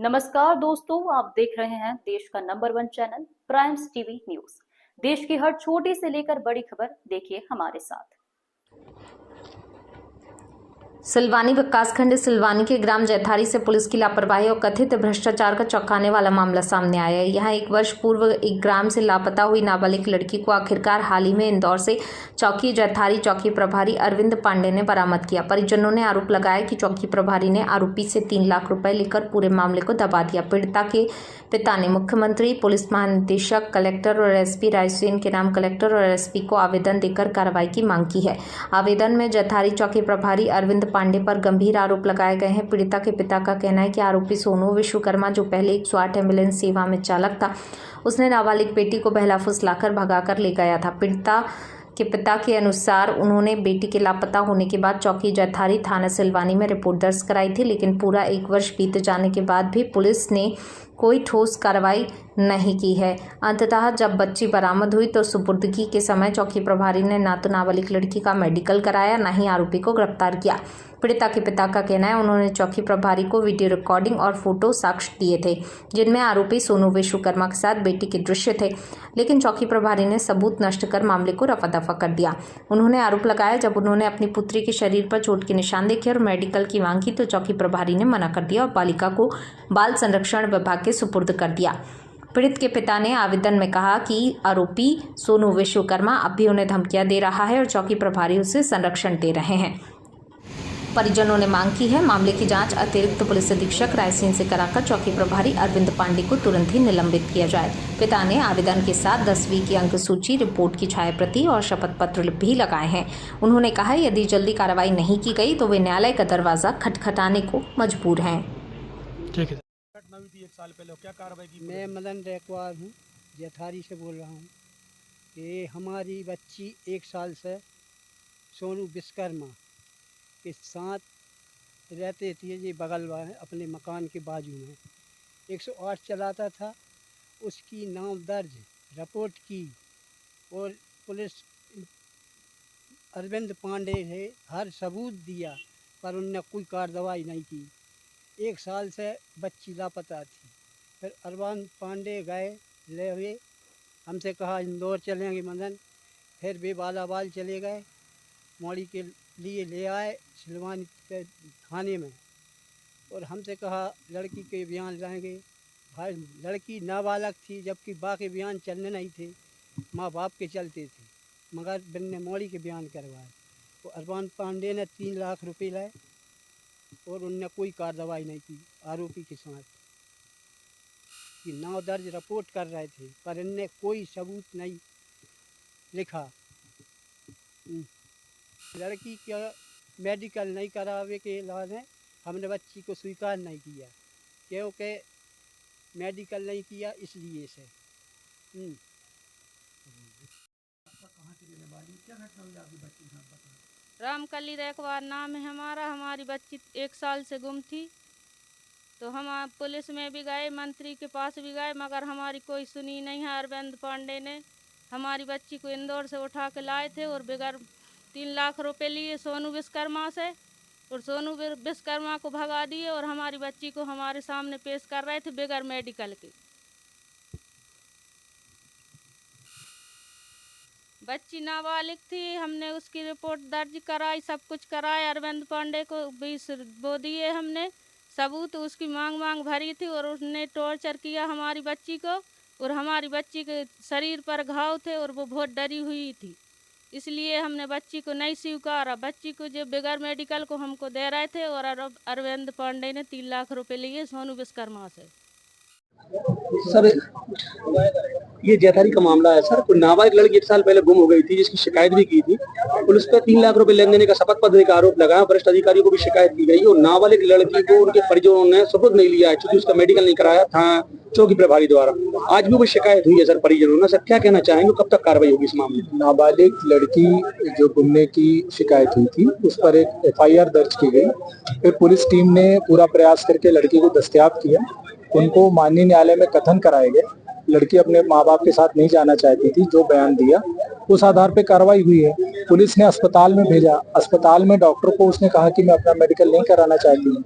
नमस्कार दोस्तों, आप देख रहे हैं देश का number 1 channel primes TV news. देश की हर छोटी से लेकर बड़ी खबर देखिए हमारे साथ। सिलवानी विकासखंड सिलवानी के ग्राम जैथारी से पुलिस की लापरवाही और कथित भ्रष्टाचार का चौंकाने वाला मामला सामने आया है। यहाँ 1 वर्ष पूर्व एक ग्राम से लापता हुई नाबालिग लड़की को आखिरकार हाल ही में इंदौर से चौकी जैथारी चौकी प्रभारी अरविंद पांडे ने बरामद किया। परिजनों ने आरोप लगाया कि चौकी प्रभारी ने आरोपी से 3 लाख रुपए लेकर पूरे मामले को दबा दिया। पीड़िता के पिता ने मुख्यमंत्री, पुलिस महानिदेशक, कलेक्टर और एसपी रायसेन के नाम कलेक्टर और एसपी को आवेदन देकर कार्रवाई की मांग की है। आवेदन में जैथारी चौकी प्रभारी अरविंद पांडे पर गंभीर आरोप लगाए गए हैं। पीड़िता के पिता का कहना है कि आरोपी सोनू विश्वकर्मा, जो पहले 108 एम्बुलेंस सेवा में चालक था, उसने नाबालिग बेटी को बहला फुसलाकर भगाकर ले गया था। पीड़िता के पिता के अनुसार उन्होंने बेटी के लापता होने के बाद चौकी जैथारी थाना सिलवानी में रिपोर्ट दर्ज कराई थी, लेकिन पूरा 1 वर्ष बीत जाने के बाद भी पुलिस ने कोई ठोस कार्रवाई नहीं की है। अंततः जब बच्ची बरामद हुई तो सुपुर्दगी के समय चौकी प्रभारी ने ना तो नाबालिग लड़की का मेडिकल कराया, ना ही आरोपी को गिरफ्तार किया। पीड़िता के पिता का कहना है उन्होंने चौकी प्रभारी को वीडियो रिकॉर्डिंग और फोटो साक्ष्य दिए थे, जिनमें आरोपी सोनू विश्वकर्मा के साथ बेटी के दृश्य थे, लेकिन चौकी प्रभारी ने सबूत नष्ट कर मामले को रफा दफा कर दिया। उन्होंने आरोप लगाया जब उन्होंने अपनी पुत्री के शरीर पर चोट के निशान देखे और मेडिकल की मांग की तो चौकी प्रभारी ने मना कर दिया और बालिका को बाल संरक्षण विभाग के सुपुर्द कर दिया। पीड़ित के पिता ने आवेदन में कहा कि आरोपी सोनू विश्वकर्मा अब भी उन्हें धमकियां दे रहा है और चौकी प्रभारी उसे संरक्षण दे रहे हैं। परिजनों ने मांग की है मामले की जांच अतिरिक्त पुलिस अधीक्षक रायसेन से कराकर चौकी प्रभारी अरविंद पांडे को तुरंत ही निलंबित किया जाए। पिता ने आवेदन के साथ 10वीं की अंक सूची, रिपोर्ट की छायाप्रति और शपथ पत्र भी लगाए हैं। उन्होंने कहा यदि जल्दी कार्रवाई नहीं की गई तो वे न्यायालय का दरवाजा खटखटाने को मजबूर हैं। ठीक है। एक साल पहले क्या कार्रवाई की? मैं मदन रेकवार हूँ, जैथारी से बोल रहा हूँ। ये हमारी बच्ची 1 साल से सोनू विश्वकर्मा के साथ रहते थे, ये बगल वाले अपने मकान के बाजू में 108 चलाता था। उसकी नाम दर्ज रिपोर्ट की और पुलिस अरविंद पांडे ने हर सबूत दिया, पर उनने कोई कार्रवाई नहीं की। 1 साल से बच्ची लापता थी। फिर अरविंद पांडे गए ले हुए, हमसे कहा इंदौर चलेंगे मदन। फिर वे बालाबाल चले गए, मौड़ी के लिए ले आए सिलवानी के थाने में, और हमसे कहा लड़की के बयान लाएंगे। भाई लड़की नाबालग थी, जबकि बाकी बयान चलने नहीं थे, माँ बाप के चलते थे, मगर बिन्ने मौड़ी के बयान करवाए। तो अरविंद पांडे ने 3 लाख रुपए लाए और उनने कोई कार्रवाई नहीं की आरोपी के साथ कि नाम दर्ज रिपोर्ट कर रहे थे, पर इनने कोई सबूत नहीं लिखा। लड़की का मेडिकल नहीं करावे के लाने हमने बच्ची को स्वीकार नहीं किया, क्योंकि मेडिकल नहीं किया इसलिए से। कहाँ की रहने वाली, क्या घटना हुई आपकी बच्ची के साथ? रामकली रेकवार नाम है हमारा। हमारी बच्ची 1 साल से गुम थी, तो हम पुलिस में भी गए, मंत्री के पास भी गए, मगर हमारी कोई सुनी नहीं है। अरविंद पांडे ने हमारी बच्ची को इंदौर से उठा के लाए थे और बगैर 3 लाख रुपए लिए सोनू विश्वकर्मा से, और सोनू विश्वकर्मा को भगा दिए और हमारी बच्ची को हमारे सामने पेश कर रहे थे बगैर मेडिकल के। बच्ची नाबालिग थी, हमने उसकी रिपोर्ट दर्ज कराई, सब कुछ कराया। अरविंद पांडे को भी वो दिए हमने सबूत, उसकी मांग भरी थी और उसने टॉर्चर किया हमारी बच्ची को, और हमारी बच्ची के शरीर पर घाव थे और वो बहुत डरी हुई थी, इसलिए हमने बच्ची को नहीं स्वीकारा। बच्ची को जो बगैर मेडिकल को हमको दे रहे थे, और अरविंद पांडे ने 3 लाख रुपए लिए सोनू विश्वकर्मा से। सर ये जैथारी का मामला है सर। कोई नाबालिग लड़की 1 साल पहले गुम हो गई थी, जिसकी शिकायत भी की थी। पुलिस पर 3 लाख रुपए लेन देने का शपथ पत्र का आरोप लगाया। वरिष्ठ अधिकारियों को भी शिकायत की गई और नाबालिग लड़की को उनके परिजनों ने सबूत नहीं लिया है, क्योंकि उसका मेडिकल नहीं कराया था चौकी प्रभारी द्वारा। आज भी वो शिकायत हुई है सर परिजनों ने। सर क्या कहना चाहेंगे, कब तक कार्रवाई होगी इस मामले में? नाबालिग लड़की जो गुमने की शिकायत हुई थी, उस पर एक FIR दर्ज की गई। फिर पुलिस टीम ने पूरा प्रयास करके लड़की को दस्तयाब किया, उनको माननीय न्यायालय में कथन कराए गए। लड़की अपने माँ बाप के साथ नहीं जाना चाहती थी, जो बयान दिया उस आधार पे कार्रवाई हुई है। पुलिस ने अस्पताल में भेजा, अस्पताल में डॉक्टर को उसने कहा कि मैं अपना मेडिकल नहीं कराना चाहती हूँ।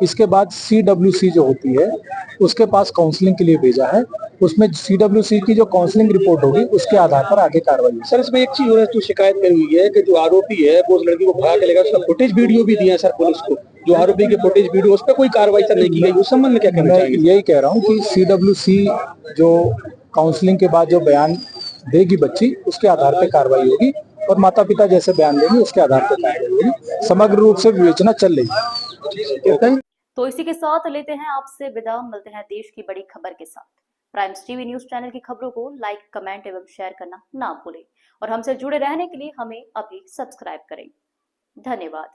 इसके बाद CWC जो होती है उसके पास काउंसलिंग के लिए भेजा है। उसमें CWC की जो काउंसलिंग रिपोर्ट होगी उसके आधार पर आगे कार्रवाई होगी। सर इसमें एक चीज और जो शिकायत करी हुई है कि जो आरोपी है वो उस लड़की को भगा के लेगा, उसका फुटेज वीडियो भी दिया है सर पुलिस को, जो आरोपी के फुटेज वीडियो, उस पर कोई कार्रवाई सर नहीं की गई, उस संबंध में क्या कहना मैं चाहिए? यही कह रहा हूँ कि CWC जो काउंसलिंग के बाद जो बयान देगी बच्ची, उसके आधार पर कार्रवाई होगी और माता पिता जैसे बयान देंगे उसके आधार पर कार्रवाई होगी। समग्र रूप से विवेचना चल रही है। तो इसी के साथ लेते हैं आपसे विदा, मिलते हैं देश की बड़ी खबर के साथ। प्राइम्स टीवी न्यूज चैनल की खबरों को लाइक, कमेंट एवं शेयर करना ना भूलें और हमसे जुड़े रहने के लिए हमें अभी सब्सक्राइब करें। धन्यवाद।